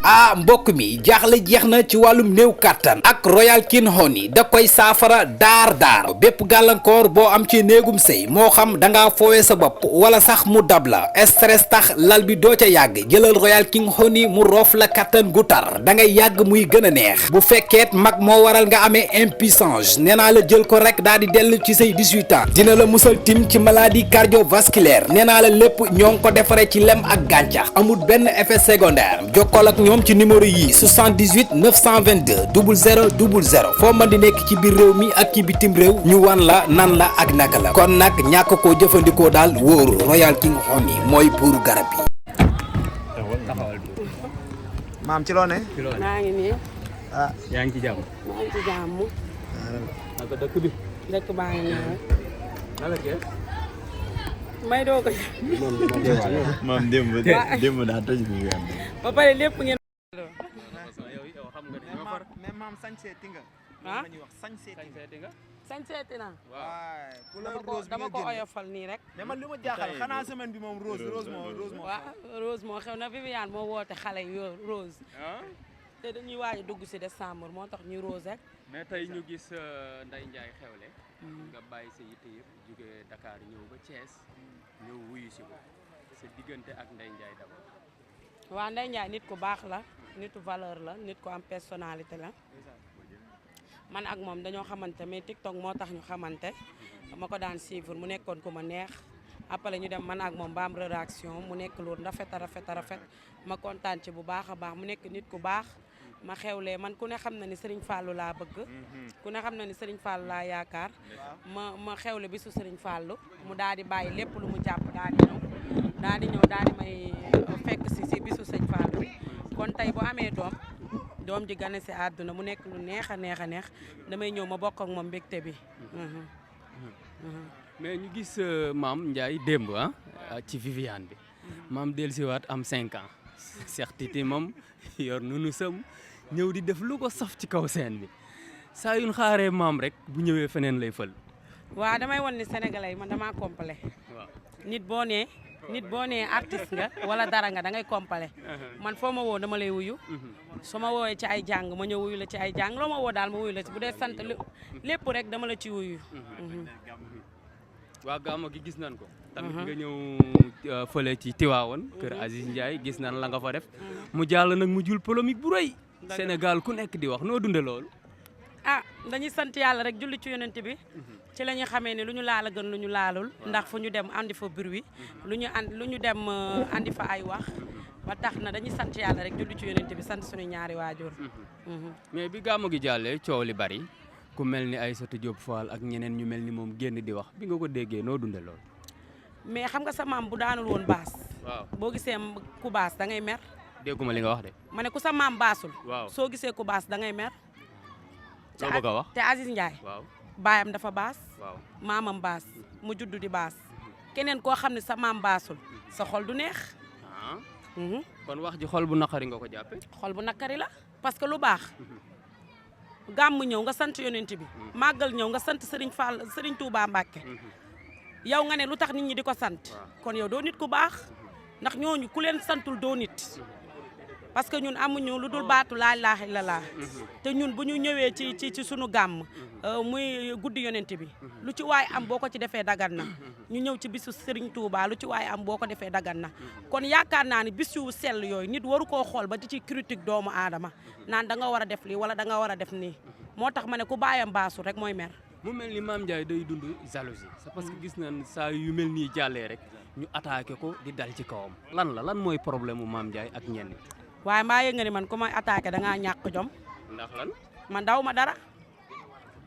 ah mbokk mi jaaxle jeex na ci wàllum néew kàttan ak Royal King Honey da koy saafara daar bépp gàllankoor boo am ci néegum sëy moo xam da ngaa foowee sa bopp wala sax mu dab la stress tax lal bi doo ca yàgg jëlal Royal King Honey mu roof la kàttan gu tar da ngay yàgg muy gën a neex bu fekkeet mag moo waral nga amee impuissance nee naa la jël ko rek daal di dellu ci say 18 ans dina la musal tim ci maladie cardiovasculaire nee naa la lépp ñoo ngi ko defaree ci lem ak gàncax amul benn effet secondaire jokkool ak ñoom ci numéro yi 78 922 00 00 foo mën di nekk ci biir réew mi ak ci bitim réew ñu wan la nan la ak naka la kon nag ñàkk koo jëfandikoo daal wóoru Royal King Honey mooy buuru garab yi. maam ci loo ne. maa ngi nii. ah yaa ngi ci jàmm. maa ngi ci jàmm. naka dëkk bi. dëkk baa ngi nii rek. naka kee. may doo ko. moom démb daa toj bi ba pare lépp ngeen. mais maam sañseeti nga. ah ñuy wax sañseeti nga. sañseeti naa. waay couleur rose bi dama nga ko génne. oyofal nii rek. mais man li ma jaaxal xanaa semaine bi moom rose moo. waaw Rose moo xew na Viviane moo woote xale yi Rose. te dañuy waaj a dugg si décembre moo tax ñuy Rose rek. mais tey ñu gis Ndeye Ndiaye xewle. nga bàyyi sa yitte yëpp jóge Dakar ñëw ba Thiès. ñëw wuyu si ko sa diggante ak Ndeye Ndiaye d'abord. waa Ndeye Ndiaye nit ku baax la nitu valeur la nit ku am personnalité la. man ak moom dañoo xamante mais TikTok moo tax ñu xamante ma ko daan suivre mu nekkoon ku ma neex après ñu dem man ak moom ba am réaction mu nekk lu rafet a rafet ma kontaan ci bu baax a baax mu nekk nit ku baax ma xewlee man ku ne xam na ni Serigne Fallou laa bëgg ku ne xam na ni Serigne Fallou laa yaakaar ma xewle bisu Serigne Fallou mu daal di bàyyi lépp lu mu jàpp daal di ñëw daal di may fekk si bisu Serigne Fallou bi kon tey bu amee doom ji gane si àdduna mu nekk lu neex a neex damay ñëw ma bokk ak moom mbégte bi. mais ñu gis maam Ndiaye démb ci Viviane bi. maam dellusiwaat am 5 ans. Cheikh Titi moom yor nunu sam ñëw di def lu ko saf ci kaw scène bi saa yu ñu xaaree maam rek bu ñëwee feneen lay fël. waaw damay wan ni sénégalais yi man damaa complet. waaw nit boo nee artiste nga wala dara nga da ngay complet man foo ma woo dama lay wuyu. su ma woowee ci ay jàng ma ñëw wuyu la ci ay jàng loo ma woo daal ma wuyu la ci bu dee sant lépp rek dama la ci wuyu. waa gàmmu gi gis nañ ko. tamit nga ñëw fële ci Tiwaawoon kër Aziz Ndiaye gis nañ la nga fa def. mu jàll nag mu jul polémique bu rëy. Sénégal ku nekk di wax noo dunde loolu. ah dañuy sant yàlla rek julli ci yonent bi. ci la ñu xamee ne lu ñu laal a gën lu ñu laalul. ndax fu ñu dem andi fa bruit lu ñu dem andi fa ay wax. ba tax na dañuy sant yàlla rek julli ci yonent bi sant suñu ñaari waajur. mais bi gàmmu gi jàllee coow li bari ku mel ni Aïssatou Diop Fall ak ñeneen ñu mel ni moom génn di wax bi nga ko déggee noo dunde lool. mais xam nga sa maam bu daanul woon baas. waaw boo gisee ku baas da ngay mer. dégguma li nga wax de. ma ne ku sa maam baasul. waaw soo gisee ku baas da ngay mer. loo bëgg a wax te Aziz Ndiaye. waaw baayam dafa baas. waaw maamam baas mu juddu di baas. keneen koo xam ne sa maam baasul sa xol du neex. kon wax ji xol bu naqari nga ko jàppe xol bu naqari la parce que lu baax gàmm ñëw nga sant yonent bi màggal ñëw nga sant Serigne Touba Mbacke yow nga ne lu tax nit ñi di ko sant kon yow doo nit ku baax ndax ñooñu ku leen santul doo nit parce que ñun amuñu lu dul baatu laa ilaaha illallaah te ñun bu ñu ñëwee ci sunu gàmm muy guddi yonent bi lu ci waay am boo ko ci defee dagan na ñu ñëw ci bisu Serigne Touba lu ci waay am boo ko defee dagan na kon yaakaar naa ni bis yu sell yooyu nit waru koo xool ba di ci critique doomu aadama naan da nga war a def lii wala da nga war a def nii moo tax ma ne ku baayam baasul rek mooy mer. mu mel ni Mame Ndiaye day dund jalousie c'est parce que gis nañ saa yu mel nii jàllee rek ñu attaqué ko di dal ci kawam lan mooy problème mu Mame Ndiaye ak ñenn. waaye mbaa yëg nga ni man ku may attaqué da ngaa ñàkk jom. ndax lan. man daw ma dara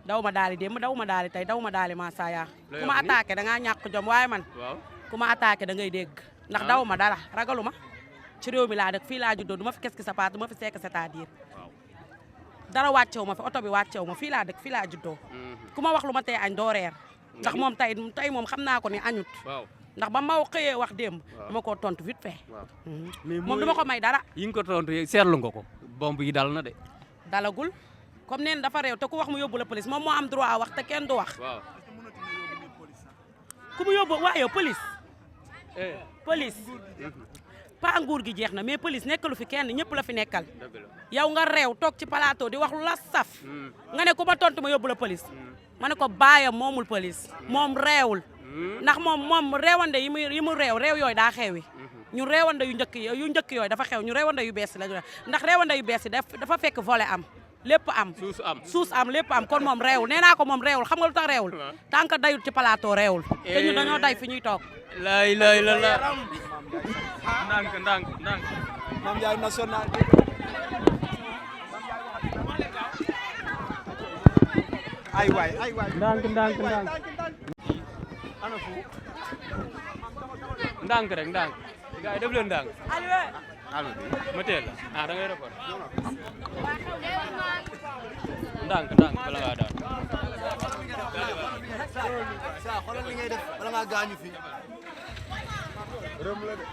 daw ma daali démb daw ma daali tey daw ma daali Masaya. ku ma attaqué da ngaa ñàkk jom waaye man. waaw ku ma attaqué da ngay dégg. ndax daw ma dara ragalu ma ci réew mi laa dëkk fii laa juddoo du ma fi kes ki sa paat du ma fi sekk c'est-à-dire. dara wàccewu ma fi oto bi wàccewu ma fii laa dëkk fii laa juddoo. ku ma wax lu ma tey añ doo reer. ndax moom tey moom xam naa ko ni añut. ndax ba ma xëyee wax démb. dama koo tontu vite fait. moom dama ko may dara. yi nga ko tontu seetlu nga ko. bomb yi dal na de. dalagul comme neen dafa réew te ku wax mu yóbbu la police moom moo am droit wax te kenn du wax. waaw. ku mu yóbbu waaye yow police. police pas nguur gi jeex na mais police nekkalu fi kenn ñëpp la fi nekkal yow nga réew toog ci plateau di wax lu la saf nga ne ku ma tontu ma yóbbu la police ma ne ko baayam moomul police moom réewul ndax moom réewande yi mu réew yooyu daa xewi ñu réewande yu njëkk yooyu dafa xew ñu réewande yu bees la ndax réewande yu bees yi dafa fekk volet am lépp am suus am lépp am kon moom réewul nee naa ko moom réewul xam nga lu tax réewul tant que dayul ci plateau réewul te ñu dañoo day fi ñuy toog lay la ndànk Mame Ndiaye national ay waay ndànk ana fu ndànk rek ndànk gars yi def leen ndànk ma teel la da ngay rapport ndànk bala ngaa daan sa xoolal li ngay def bala ngaa gaañu fi rëm la de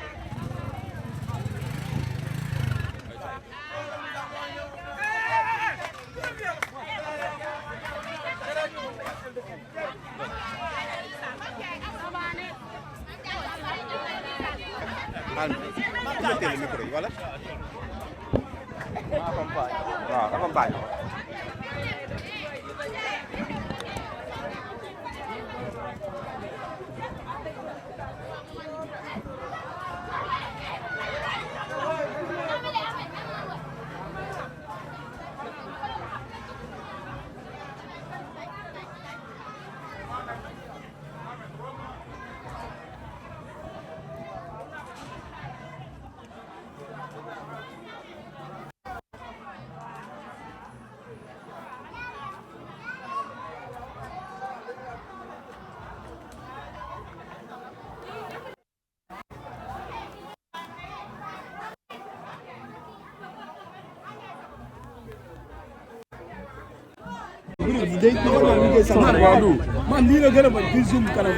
teel micro yi wala waaw accompagne man lii la gën a bañ di zoom kanam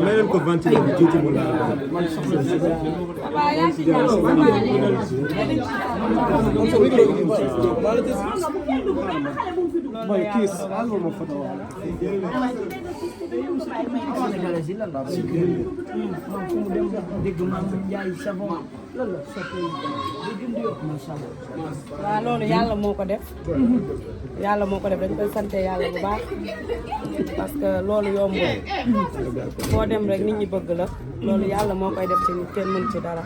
leen ko ventiler bi tuuti mu laal mooy kiis alma ma photo waaw loolu yàlla moo ko def dañ koy sante yàlla bu baax parce que loolu yombul foo dem rek nit ñi bëgg la loolu yàlla moo koy def ci nit kenn mën ci dara.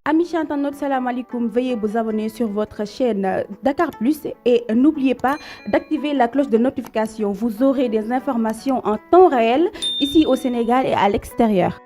Amis internautes, salam alaikum. Veuillez vous abonner sur votre chaîne Dakar Plus et n'oubliez pas d'activer la cloche de notification. Vous aurez des informations en temps réel ici au Sénégal et à l'extérieur.